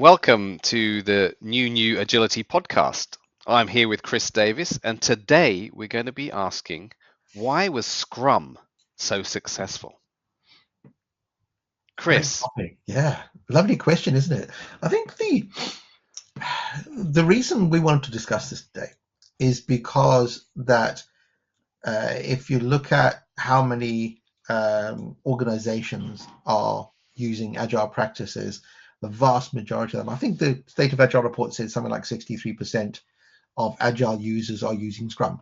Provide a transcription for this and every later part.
Welcome to the New Agility podcast. I'm here with Chris Davis, and today we're going to be asking, why was Scrum so successful? Great Chris. topic. Yeah, lovely question, isn't it? I think the reason we wanted to discuss this today is because that if you look at how many organizations are using agile practices, the vast majority of them, I think the State of Agile report said something like 63% of agile users are using Scrum.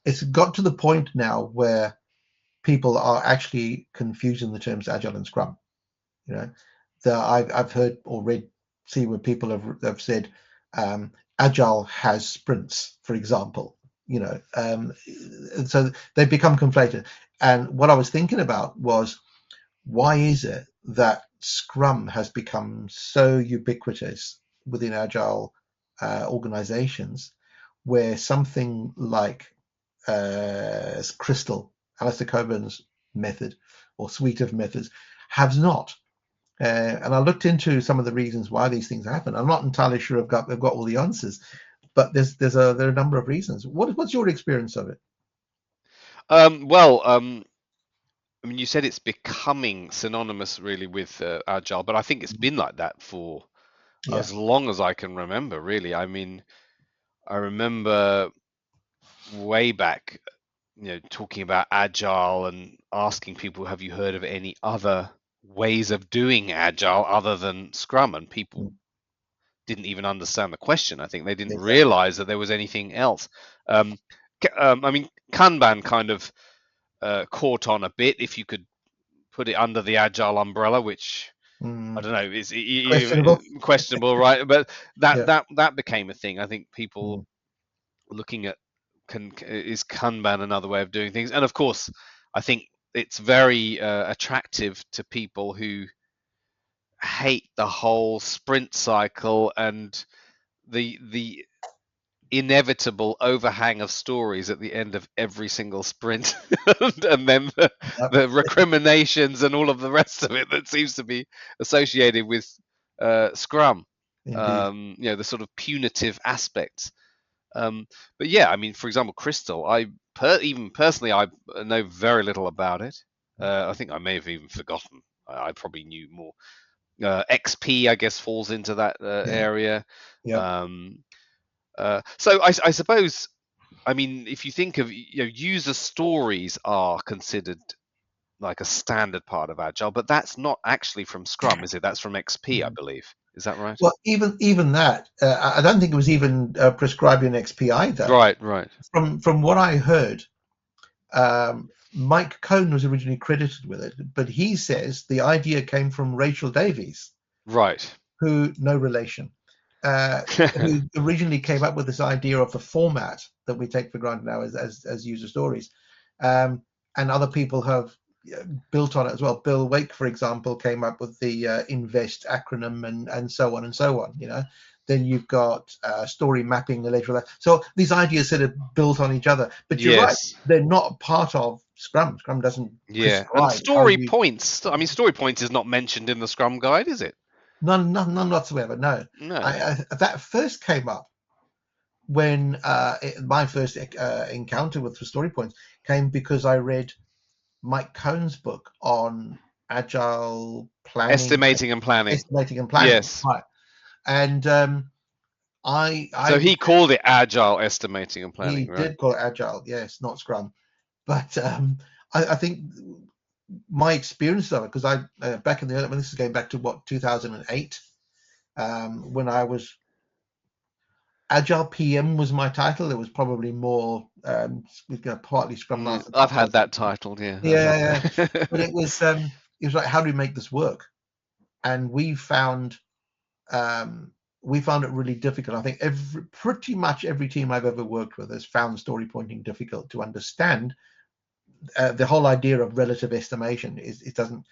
It's got to the point now where people are actually confusing the terms agile and Scrum. You know, I've heard or see where people have said agile has sprints, for example. So they've become conflated. And what I was thinking about was, why is it that Scrum has become so ubiquitous within agile organizations, where something like Crystal, Alistair Coburn's method or suite of methods, has not? And I looked into some of the reasons why these things happen. I'm not entirely sure I've got all the answers, but there are a number of reasons. What's your experience of it? I mean, you said it's becoming synonymous really with Agile, but I think it's been like that for Yeah, as long as I can remember, really. I mean, I remember way back, talking about Agile and asking people, have you heard of any other ways of doing Agile other than Scrum? And people didn't even understand the question. I think they didn't exactly. realize that there was anything else. Um, I mean, Kanban kind of caught on a bit if you could put it under the Agile umbrella, which I Mm, don't know is questionable. questionable, right? But that Yeah. that that became a thing. I think people Mm, looking at is Kanban another way of doing things, and of course, I think it's very attractive to people who hate the whole sprint cycle and the inevitable overhang of stories at the end of every single sprint and then yep, the recriminations and all of the rest of it that seems to be associated with Scrum, indeed. the sort of punitive aspects. But yeah, I mean, for example, Crystal, even personally, I know very little about it. I think I may have even forgotten. I probably knew more. XP, I guess, falls into that Yeah. area. Yep. Um, so I suppose, I mean, if you think of, user stories are considered like a standard part of Agile, but that's not actually from Scrum, is it? That's from XP, I Mm. believe. Is that right? Well, even that, I don't think it was even prescribed in XP either. Right, right, From what I heard, Mike Cohn was originally credited with it, but he says the idea came from Rachel Davies, right. who no relation, uh, who originally came up with this idea of the format that we take for granted now as user stories, and other people have built on it as well. Bill Wake, for example, came up with the INVEST acronym and so on and so on. Then you've got story mapping later on. So these ideas sort of built on each other. But you're right, Yes. they're not part of Scrum. Scrum doesn't Yeah. And prescribe how story you. points, I mean, story points is not mentioned in the Scrum guide, is it? None whatsoever. No, No. that first came up when my first encounter with the story points came because I read Mike Cohn's book on agile planning, Estimating and planning. estimating and planning. Yes. Right, and I So he called it agile estimating and he planning, right? did call it agile, yes, not Scrum, but I think my experience of it, because I back in the early, when this is going back to what 2008, when I was Agile PM was my title. It was probably more partly Scrum Master. I've had that title, yeah. I've had Yeah, but that. it was like, how do we make this work? And um, we found it really difficult. I think pretty much every team I've ever worked with has found story pointing difficult to understand. The whole idea of relative estimation it doesn't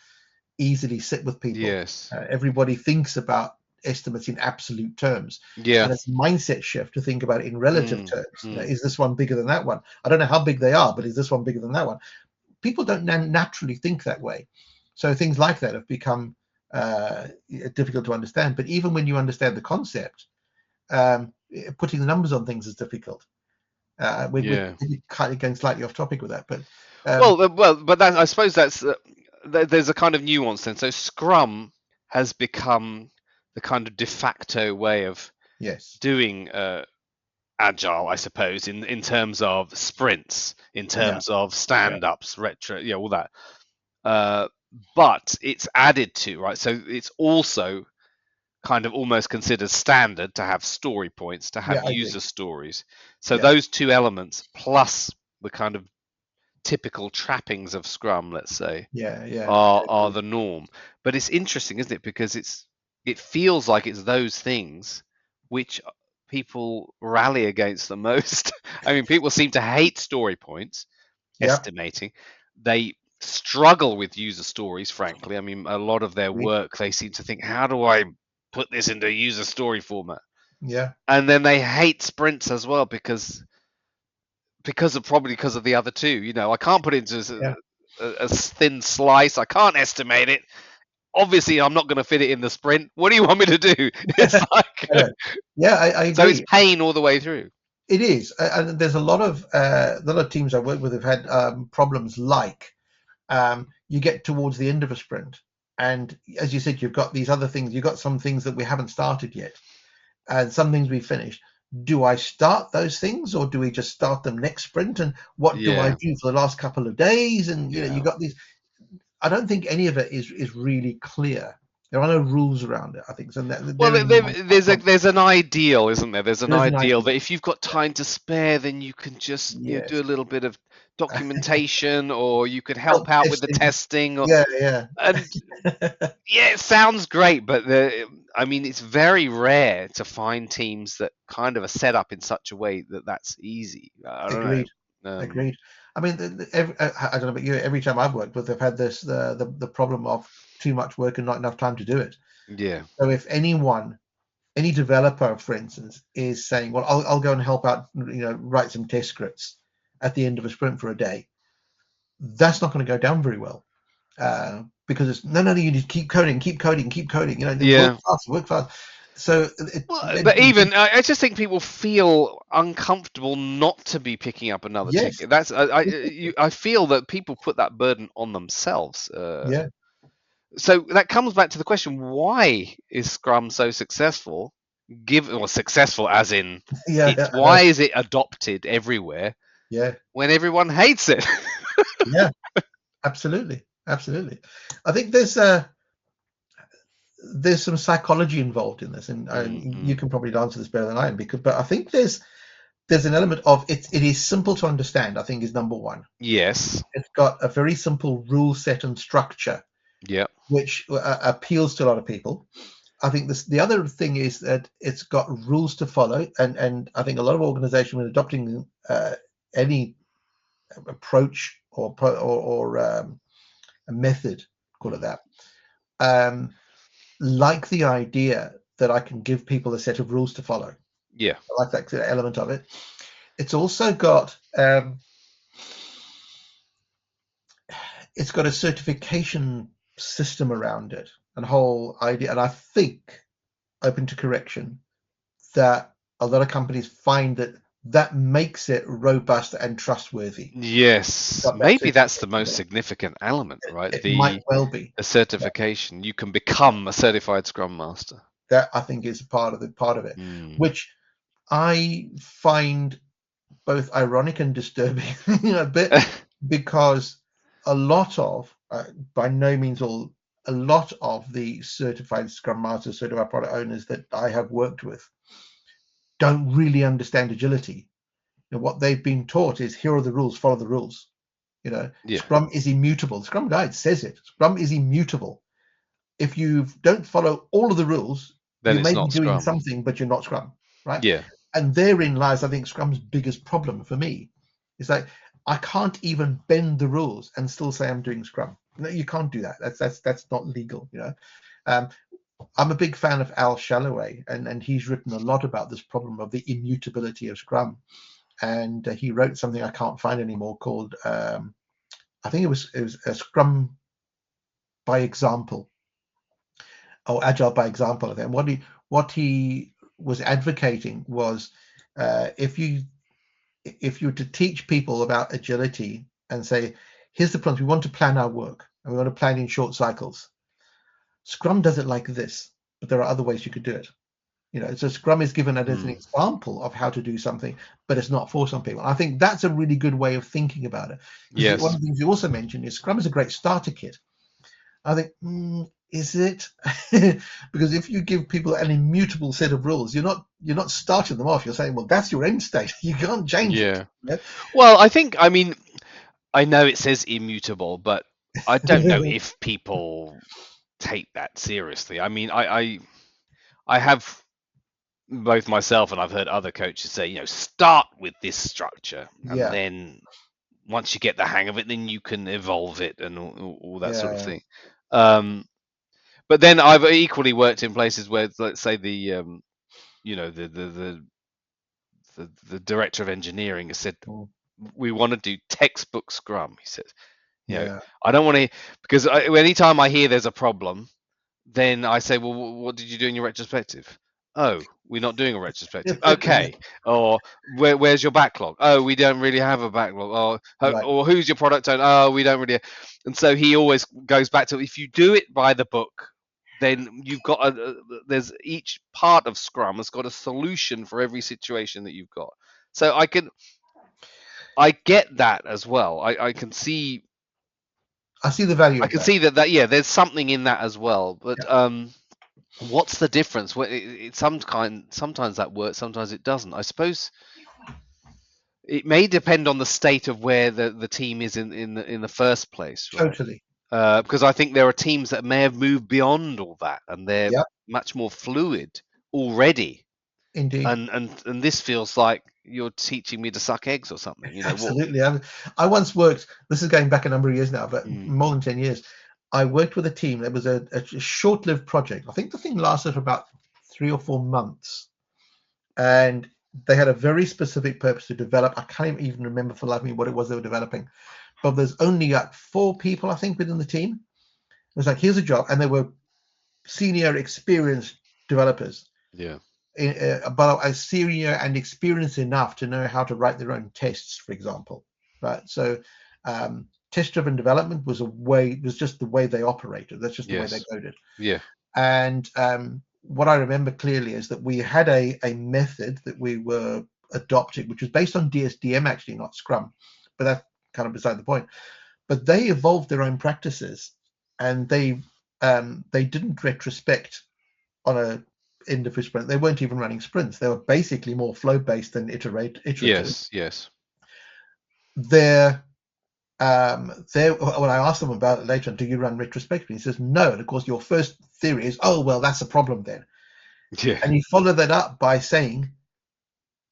easily sit with people. Yes. Everybody thinks about estimates in absolute terms, Yeah. and it's a mindset shift to think about it in relative Mm, terms. mm. Is this one bigger than that one? I don't know how big they are, but is this one bigger than that one? People don't naturally think that way, so things like that have become difficult to understand. But even when you understand the concept, putting the numbers on things is difficult. We're Yeah. kind of going slightly off topic with that, but But that, I suppose that's there's a kind of nuance then. So Scrum has become the kind of de facto way of yes, doing agile, I suppose, in terms of sprints, in yeah, terms of yeah, stand-ups, retro, all that. Uh, but it's added to, right? So it's also kind of almost considered standard to have story points, to yeah. have I agree. user stories. So Yeah, those two elements plus the kind of typical trappings of Scrum, let's say, yeah, yeah. I are agree. the norm. But it's interesting, isn't it? Because it feels like it's those things which people rally against the most. I mean, people seem to hate story points, Yeah, estimating. They struggle with user stories, frankly. I mean, a lot of their agree. work, they seem to think, how do I put this into a user story format? Yeah, And then they hate sprints as well probably because of the other two. I can't put it into yeah. a thin slice. I can't estimate it. Obviously, I'm not going to fit it in the sprint. What do you want me to do? It's like I know. Yeah, I so it's agree. pain all the way through. It is, and there's a lot of teams I work with have had problems like you get towards the end of a sprint, and as you said, you've got these other things. You've got some things that we haven't started yet, and some things we finished. Do I start those things, or do we just start them next sprint? And what do I Yeah, do for the last couple of days? And you yeah. got these. I don't think any of it is really clear. There are no rules around it. I think so. Well, Therein lies our problem. there's an ideal, isn't there? There's an There is an ideal idea. that if you've got time to spare, then you can just do Yes. a little bit of documentation, or you could help Help out with the testing. testing, Yeah, yeah. and yeah, it sounds great, but I mean, it's very rare to find teams that kind of are set up in such a way that that's easy. I don't know. Agreed. Agreed. I mean, I don't know about you. Every time I've worked with, they've had this the problem of too much work and not enough time to do it. Yeah, So if any developer, for instance, is saying, "Well, I'll go and help out, write some test scripts at the end of a sprint for a day," that's not going to go down very well because it's no, you need to keep coding, keep coding, keep coding. Work yeah. fast, work fast. So Well, but even I just think people feel uncomfortable not to be picking up another yes, ticket. That's I feel that people put that burden on themselves. yeah, So that comes back to the question: why is Scrum so successful? Successful as in yeah, I know. why is it adopted everywhere Yeah, when everyone hates it? yeah, absolutely, absolutely. I think there's some psychology involved in this, and you Mm. can probably answer this better than I am. But I think there's an element of it. It is simple to understand. I think is number one. Yes. It's got a very simple rule set and structure, Yeah. which appeals to a lot of people. I think the other thing is that it's got rules to follow, and I think a lot of organizations when adopting any approach or a method, call it Mm. that, um, like the idea that I can give people a set of rules to follow. Yeah. I like that element of it. It's also got it's got a certification system around it and whole idea. And I think, open to correction, that a lot of companies find that makes it robust and trustworthy. Yes, Got that maybe that's the certification most there. significant element, right? It might well be. The Yeah, certification. You can yeah. become a certified Scrum Master. That I think is part of it, Mm. which I find both ironic and disturbing, a bit, because a lot of, by no means all, a lot of the certified Scrum Masters, certified product owners that I have worked with don't really understand agility. What they've been taught is here are the rules, follow the rules. Yeah, Scrum is immutable. The Scrum Guide says it. Scrum is immutable. If you don't follow all of the rules, then you it's may be not doing Scrum. something, but you're not Scrum, right? Yeah, And therein lies, I think, Scrum's biggest problem for me. It's like I can't even bend the rules and still say I'm doing Scrum. No, you can't do that. That's not legal. Um, I'm a big fan of Al Shalloway, and he's written a lot about this problem of the immutability of Scrum. And he wrote something I can't find anymore called I think it was a Scrum by example, Agile by example of it. And what he was advocating was, if you were to teach people about agility and say, here's the problem, we want to plan our work and we want to plan in short cycles. Scrum does it like this, but there are other ways you could do it. So Scrum is given as an example of how to do something, but it's not for some people. I think that's a really good way of thinking about it. Because one Yes. of the things you also mentioned is Scrum is a great starter kit. I think, is it? Because if you give people an immutable set of rules, you're not starting them off. You're saying, well, that's your end state. You can't change it. Yeah. Well, I mean, I know it says immutable, but I don't know if people take that seriously. I mean, I have both myself and I've heard other coaches say, start with this structure, and Yeah, then once you get the hang of it, then you can evolve it and all that sort of yeah. thing. But then I've equally worked in places where, let's say, the director of engineering has said, we want to do textbook Scrum. He says, Yeah. I don't want to, because anytime I hear there's a problem, then I say, well, what did you do in your retrospective? Oh, we're not doing a retrospective. Okay. Or where's your backlog? Oh, we don't really have a backlog. Right. Or who's your product owner? Oh, we don't really. And so he always goes back to, if you do it by the book, then you've got there's each part of Scrum has got a solution for every situation that you've got. So I get that as well. I can see the value of that. that yeah, there's something in that as well. But Yeah. what's the difference? Sometimes that works, sometimes it doesn't. I suppose it may depend on the state of where the team is in the first place, right? Totally. Because I think there are teams that may have moved beyond all that and they're Yeah. much more fluid already. Indeed. And this feels like you're teaching me to suck eggs or something. Absolutely. I once worked. This is going back a number of years now, but more than 10 years. I worked with a team. It was a short-lived project. I think the thing lasted for about 3 or 4 months, and they had a very specific purpose to develop. I can't even remember for the life of me what it was they were developing, but there's only 4 people, I think, within the team. It was like, here's a job, and they were senior, experienced developers. Yeah. But a senior and experienced enough to know how to write their own tests, for example. Right. So test-driven development was just the way they operated. That's just the way they coded. Yeah. And what I remember clearly is that we had a method that we were adopting, which was based on DSDM, actually, not Scrum, but that's kind of beside the point. But they evolved their own practices, and they didn't retrospect on a end of a sprint. They weren't even running sprints. They were basically more flow-based than iterative. Yes. When I asked them about it later, do you run retrospectively? He says no. And of course, your first theory is, oh well, that's a problem then. Yeah. And he followed that up by saying,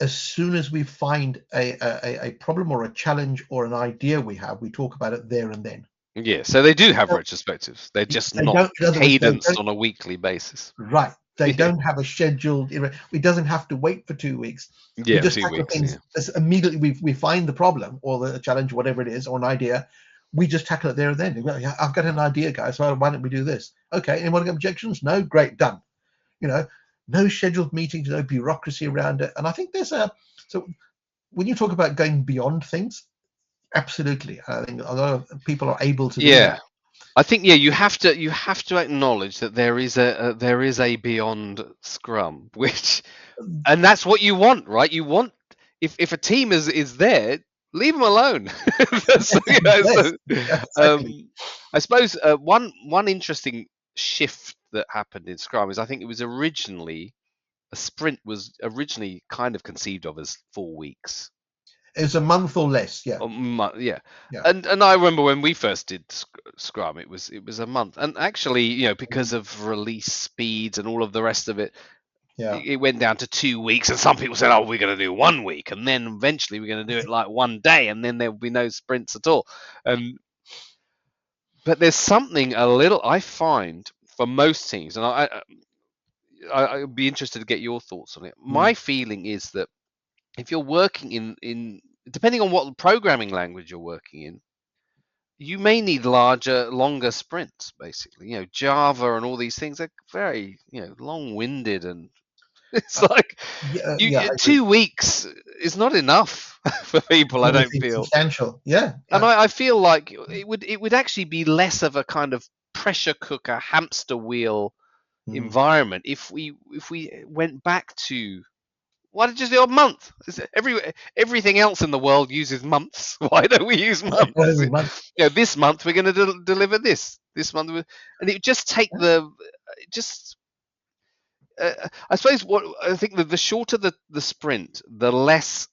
as soon as we find a problem or a challenge or an idea we have, we talk about it there and then. Yeah. So they do have retrospectives. They're just not cadenced on a weekly basis. Right. They don't have a scheduled. It doesn't have to wait for 2 weeks. Yeah, we just 2 tackle weeks. things immediately. We find the problem or the challenge, whatever it is, or an idea. We just tackle it there and then. I've got an idea, guys. So why don't we do this? Okay. Anyone got objections? No. Great. Done. No scheduled meetings, no bureaucracy around it. And I think so when you talk about going beyond things, absolutely. I think a lot of people are able to do that. I think you have to acknowledge that there is a beyond Scrum, and that's what you want, right? You want, if a team is there, leave them alone. Exactly. I suppose one interesting shift that happened in Scrum is, I think it was originally a sprint was originally kind of conceived of as 4 weeks. It was a month or less, yeah. Yeah. And I remember when we first did Scrum, it was a month, and actually, because of release speeds and all of the rest of it, it went down to 2 weeks. And some people said, "Oh, we're going to do 1 week, and then eventually we're going to do it like 1 day, and then there will be no sprints at all." But there's something a little, I find, for most teams, and I'd be interested to get your thoughts on it. My feeling is that if you're working in depending on what programming language you're working in, you may need longer sprints. Basically, Java and all these things are very, long-winded, and it's Uh, like yeah, you I agree. 2 weeks is not enough for It's people. I not don't anything feel. substantial. Yeah, And yeah. I feel like it would actually be less of a kind of pressure cooker, hamster wheel Mm, environment if we went back to, why don't you just do a month? Everything else in the world uses months. Why don't we use months? every month. This month we're going to deliver this. This month, and it would just take Yeah, just. I suppose what I think that the shorter the sprint, the less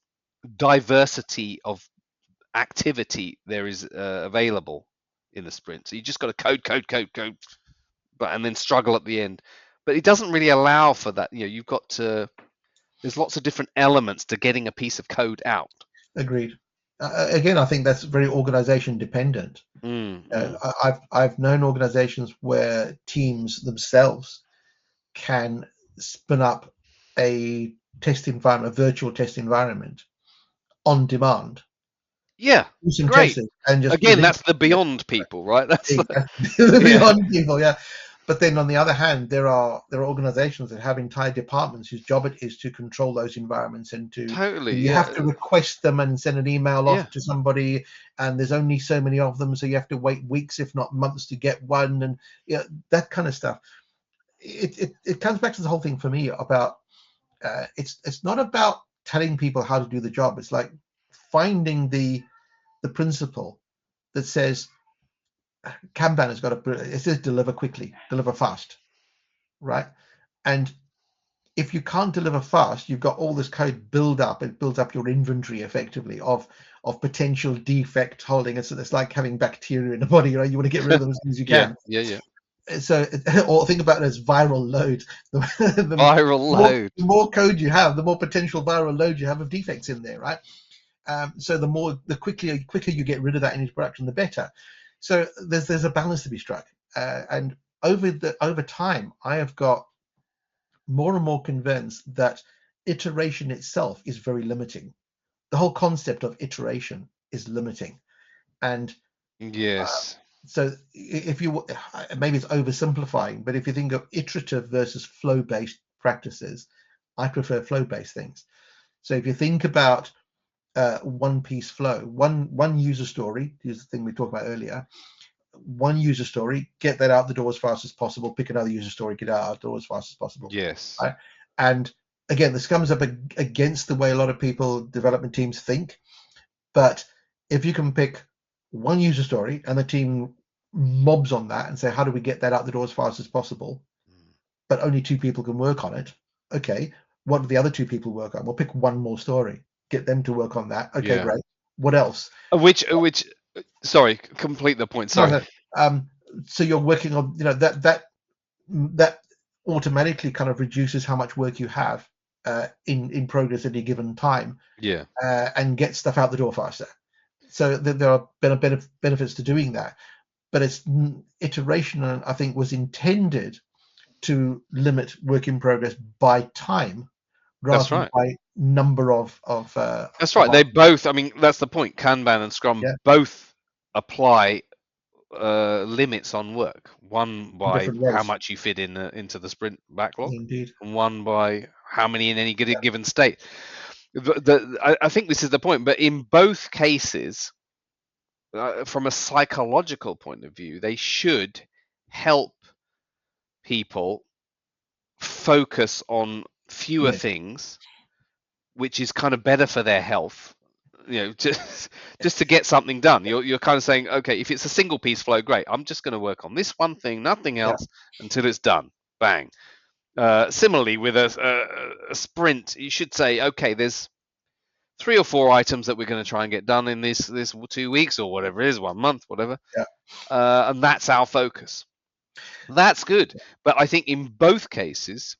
diversity of activity there is available in the sprint. So you just got to code, but and then struggle at the end. But it doesn't really allow for that. You've got to. There's lots of different elements to getting a piece of code out. agreed. Again, I think that's very organization dependent. Mm, mm. I've known organizations where teams themselves can spin up a test environment, a virtual test environment on demand, Yeah, do some great. testing, and just Again, present that's the it. beyond people, right? That's yeah, Beyond people, yeah. But then on the other hand, there are organizations that have entire departments whose job it is to control those environments and to totally. you Yeah, have to request them and send an email yeah, off to somebody, and there's only so many of them, so you have to wait weeks, if not months, to get one, and yeah, that kind of stuff. It comes back to the whole thing for me about it's not about telling people how to do the job. It's like finding the principle that says Kanban has got to, it says deliver quickly, deliver fast, right? And if you can't deliver fast, you've got all this code build up. It builds up your inventory effectively of potential defect holding. It's like having bacteria in the body, right? You want to get rid of them as soon as you yeah, can. yeah, yeah. So, or think about it as viral load. Viral load. The more code you have, the more potential viral load you have of defects in there, right? So the quicker you get rid of that into production, the better. So there's a balance to be struck, and over time, I have got more and more convinced that iteration itself is very limiting. The whole concept of iteration is limiting, and uh, Yes, so if you maybe it's oversimplifying, but if you think of iterative versus flow-based practices, I prefer flow-based things. So if you think about one piece flow, one user story, is the thing we talked about earlier. One user story, get that out the door as fast as possible. Pick another user story, get out the door as fast as possible. yes, Right? And again, this comes up against the way a lot of people, development teams think. But if you can pick one user story and the team mobs on that and say, how do we get that out the door as fast as possible? But only two people can work on it. Okay, what do the other two people work on? We'll pick one more story, get them to work on that. Okay, yeah. great. What else? Which, sorry, complete the point. No, Sorry. no. So you're working on, that automatically kind of reduces how much work you have in progress at any given time, Yeah, and get stuff out the door faster. So there are benefits to doing that, but it's iteration. I think was intended to limit work in progress by time rather that's than right. by number That's of right. They both. I mean, that's the point. Kanban and yeah, Scrum both apply limits on work. One in by different how ways. much you fit in into the sprint backlog, Indeed. and one by how many in any Yeah, given state. I think this is the point. But in both cases, from a psychological point of view, they should help people focus on fewer yeah, things, which is kind of better for their health. Just to get something done. You're kind of saying, okay, if it's a single piece flow, great. I'm just going to work on this one thing, nothing yeah, else, until it's done. Bang. Similarly, with a sprint, you should say, okay, there's 3 or 4 items that we're going to try and get done in this 2 weeks or whatever it is, 1 month, whatever, yeah, and that's our focus. That's good. But I think in both cases,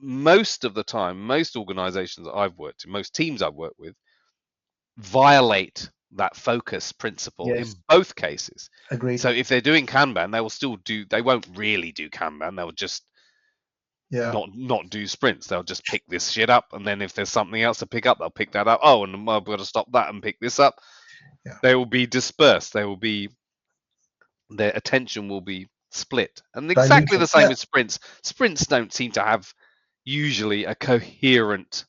most of the time, most organizations that I've worked in, most teams I've worked with, violate that focus principle in yes, both cases. agreed. So if they're doing Kanban, they won't really do Kanban. They'll just Yeah, not do sprints. They'll just pick this shit up, and then if there's something else to pick up, they'll pick that up. Oh, and I've got to stop that and pick this up. yeah, They will be dispersed. They will be. their attention will be split. And exactly the Diluted. same with sprints. Sprints don't seem to have usually a coherent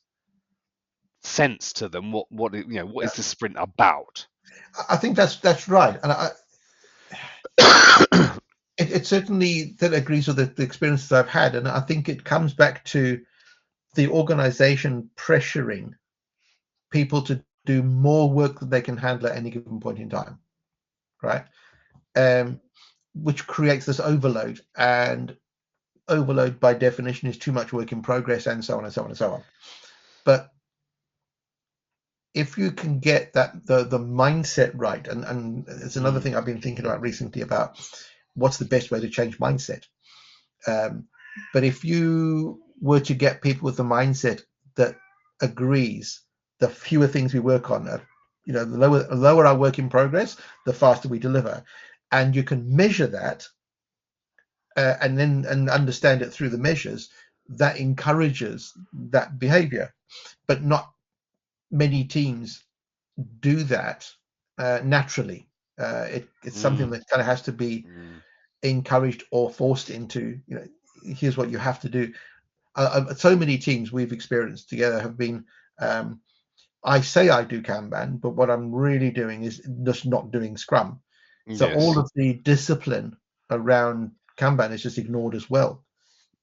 sense to them. What Yeah. is the sprint about? I think that's right, and it certainly that agrees with the experiences I've had, and I think it comes back to the organization pressuring people to do more work than they can handle at any given point in time, right? Which creates this overload, and overload by definition is too much work in progress, and so on and so on and so on. But if you can get the mindset right, and it's another thing I've been thinking about recently about what's the best way to change mindset. But if you were to get people with the mindset that agrees, the fewer things we work on, the lower our work in progress, the faster we deliver, and you can measure that, and understand it through the measures, that encourages that behavior. But not many teams do that naturally. It's something that kind of has to be encouraged or forced into. Here's what you have to do. So many teams we've experienced together have been. I say I do Kanban, but what I'm really doing is just not doing Scrum. So Yes. all of the discipline around Kanban is just ignored as well.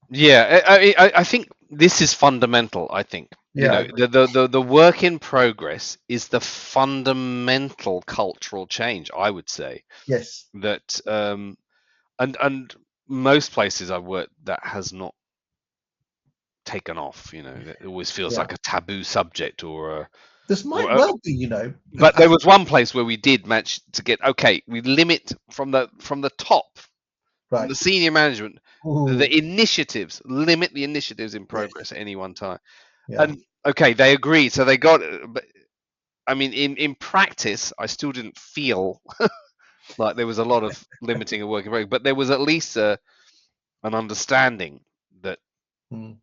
Yeah, I think this is fundamental. I think Yeah, the work in progress is the fundamental cultural change. I would say yes, that, and most places I've worked that has not taken off. It always feels yeah. like a taboo subject This or might a, well be, but I there think. was one place where we did manage to get, okay, we limit from the top, from Right. the senior management, Ooh, the initiatives, limit the initiatives in yes, progress at any one time. yeah. And okay, they agreed, so they got it. But I mean, in practice, I still didn't feel like there was a lot of limiting of work in progress, but there was at least an understanding that Mm.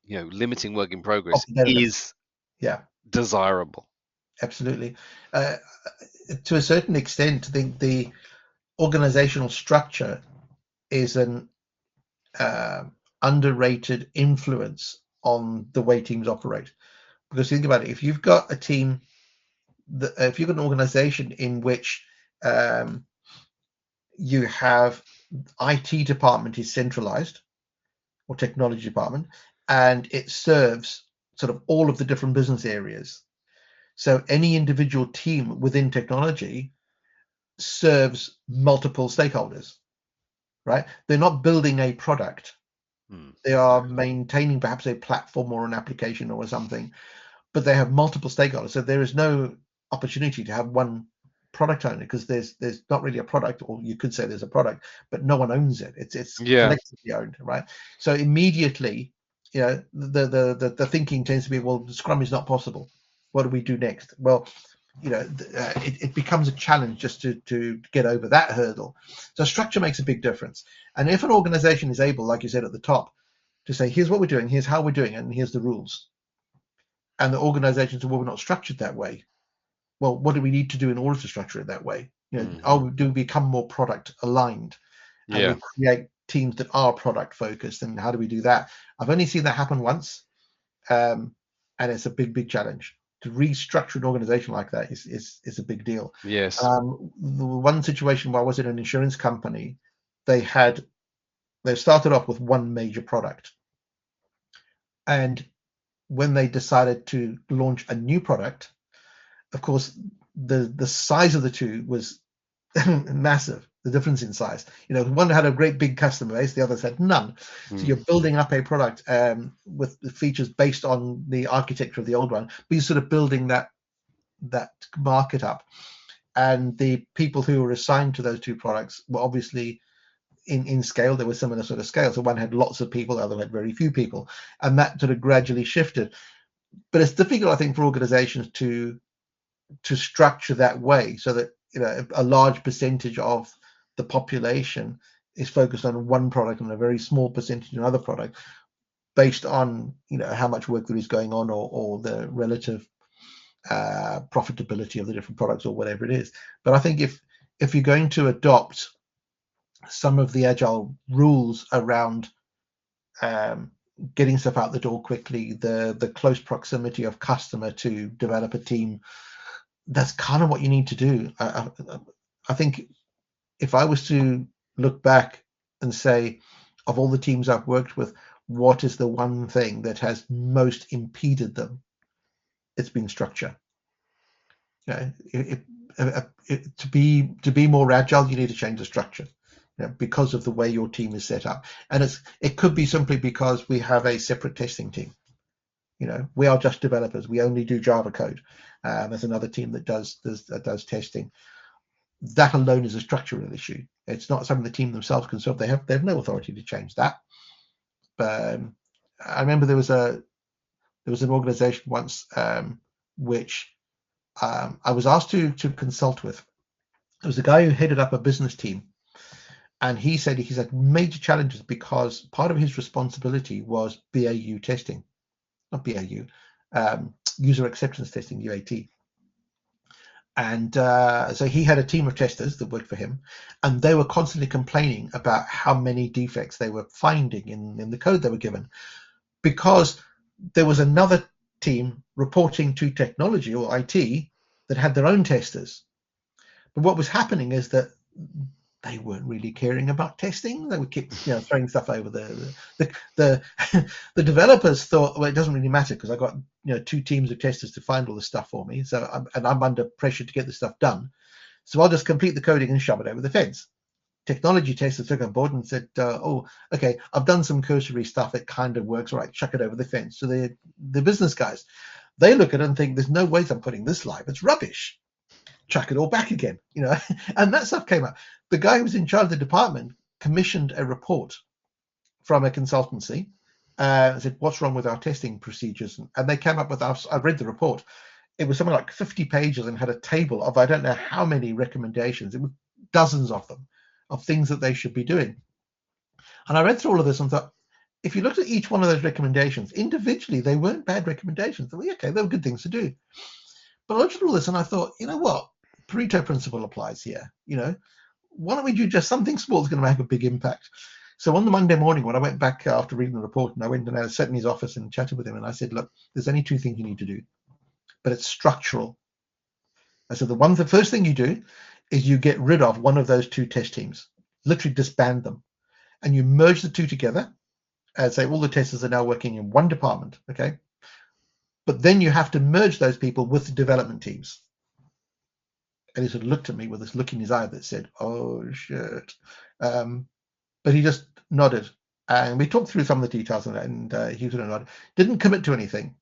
limiting work in progress Of the benefits. is Yeah, desirable. absolutely. Uh, to a certain extent, the organizational structure is an uh, underrated influence on the way teams operate. Because think about it, if you've got a team, if you've got an organization in which um, you have IT department is centralized, or technology department, and it serves sort of all of the different business areas. So any individual team within technology serves multiple stakeholders, right? They're not building a product. They are maintaining perhaps a platform or an application or something, but they have multiple stakeholders. So there is no opportunity to have one product owner, because there's not really a product, or you could say there's a product, but no one owns it. It's Yeah, collectively owned, right? So immediately, the thinking tends to be, well, Scrum is not possible. What do we do next? Well, it becomes a challenge just to get over that hurdle. So structure makes a big difference. And if an organization is able, like you said at the top, to say, here's what we're doing, here's how we're doing it, and here's the rules, and the organizations, well, we're not structured that way. Well, what do we need to do in order to structure it that way? Do we become more product aligned, and yeah, we create teams that are product focused? And how do we do that? I've only seen that happen once, and it's a big challenge. To restructure an organization like that is a big deal. yes. The one situation where I was in an insurance company, they started off with one major product, and when they decided to launch a new product, of course, the size of the two was massive. The difference in size. One had a great big customer base, the others had none. So you're building up a product with the features based on the architecture of the old one, but you're sort of building that market up. And the people who were assigned to those two products were obviously in scale. There was similar sort of scale. So one had lots of people, the other had very few people, and that sort of gradually shifted. But it's difficult, I think, for organizations to structure that way, so that a large percentage of the population is focused on one product and a very small percentage on another product, based on how much work there is going on, or the relative profitability of the different products, or whatever it is. But I think if you're going to adopt some of the agile rules around getting stuff out the door quickly, the close proximity of customer to developer team, that's kind of what you need to do. I think if I was to look back and say, of all the teams I've worked with, what is the one thing that has most impeded them? It's been structure. To be more agile, you need to change the structure, because of the way your team is set up. And it could be simply because we have a separate testing team. We are just developers. We only do Java code. There's another team that does testing. That alone is a structural issue. It's not something the team themselves can solve. They have no authority to change that. But I remember there was an organization once, which I was asked to consult with. It was a guy who headed up a business team, and he said he's had major challenges because part of his responsibility was BAU testing, not BAU, user acceptance testing, UAT. And so he had a team of testers that worked for him, and they were constantly complaining about how many defects they were finding in the code they were given, because there was another team reporting to technology or IT that had their own testers. But what was happening is that they weren't really caring about testing. They would keep throwing stuff over the developers thought, well, it doesn't really matter because I got two teams of testers to find all the stuff for me. So I'm under pressure to get the stuff done. So I'll just complete the coding and shove it over the fence. Technology testers took on board and said, oh, okay, I've done some cursory stuff. It kind of works. All right, chuck it over the fence. So the business guys, they look at it and think, there's no ways I'm putting this live. It's rubbish. Chuck it all back again, and that stuff came up. The guy who was in charge of the department commissioned a report from a consultancy, said, what's wrong with our testing procedures? And they came up with us. I read the report. It was something like 50 pages and had a table of I don't know how many recommendations. It was dozens of them, of things that they should be doing. And I read through all of this and thought, if you looked at each one of those recommendations individually, they weren't bad recommendations. They were, okay, they were good things to do. But I looked at all this and I thought, you know what? Pareto principle applies here. Why don't we do just something small that's going to make a big impact? So on the Monday morning, when I went back after reading the report, and I went and I sat in his office and chatted with him, and I said, look, there's only two things you need to do, but it's structural. I said, the first thing you do is you get rid of one of those two test teams, literally disband them, and you merge the two together and say all the testers are now working in one department, okay? But then you have to merge those people with the development teams. And he sort of looked at me with this look in his eye that said, oh, shit. But he just nodded. And we talked through some of the details and he sort of nodded. Didn't commit to anything.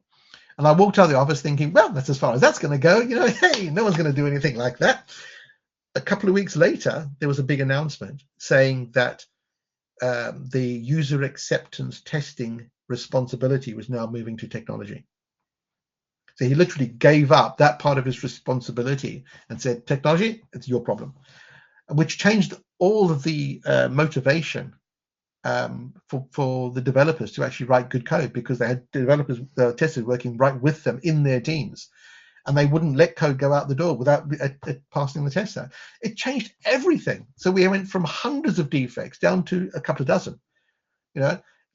And I walked out of the office thinking, well, that's as far as that's going to go. Hey, no one's going to do anything like that. A couple of weeks later, there was a big announcement saying that the user acceptance testing responsibility was now moving to technology. So he literally gave up that part of his responsibility and said, technology, it's your problem, which changed all of the motivation for the developers to actually write good code, because they had developers, testers working right with them in their teams, and they wouldn't let code go out the door without passing the tester. It changed everything. So we went from hundreds of defects down to a couple of dozen,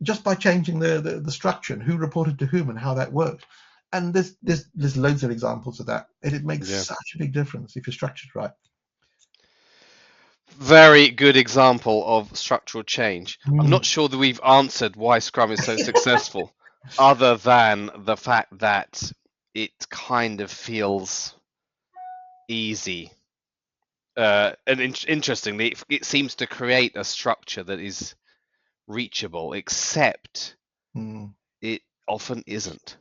just by changing the structure and who reported to whom and how that worked. And there's loads of examples of that. And it makes such a big difference if you're structured right. Very good example of structural change. I'm not sure that we've answered why Scrum is so successful, other than the fact that it kind of feels easy. And interestingly, it seems to create a structure that is reachable, except it often isn't.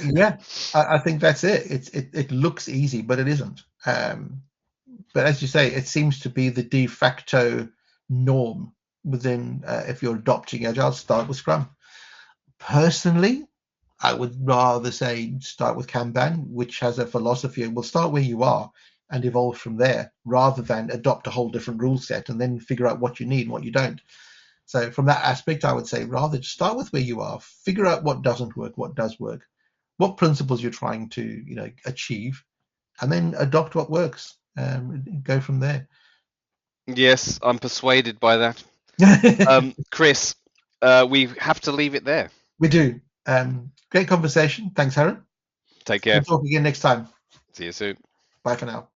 Yeah, I think that's it. It looks easy, but it isn't. But as you say, it seems to be the de facto norm within, if you're adopting Agile, start with Scrum. Personally, I would rather say start with Kanban, which has a philosophy of, well, start where you are and evolve from there, rather than adopt a whole different rule set and then figure out what you need and what you don't. So from that aspect, I would say rather start with where you are, figure out what doesn't work, what does work, what principles you're trying to achieve, and then adopt what works. Go from there. Yes, I'm persuaded by that. Chris, we have to leave it there. We do. Great conversation. Thanks, Haran. Take care. We'll talk again next time. See you soon. Bye for now.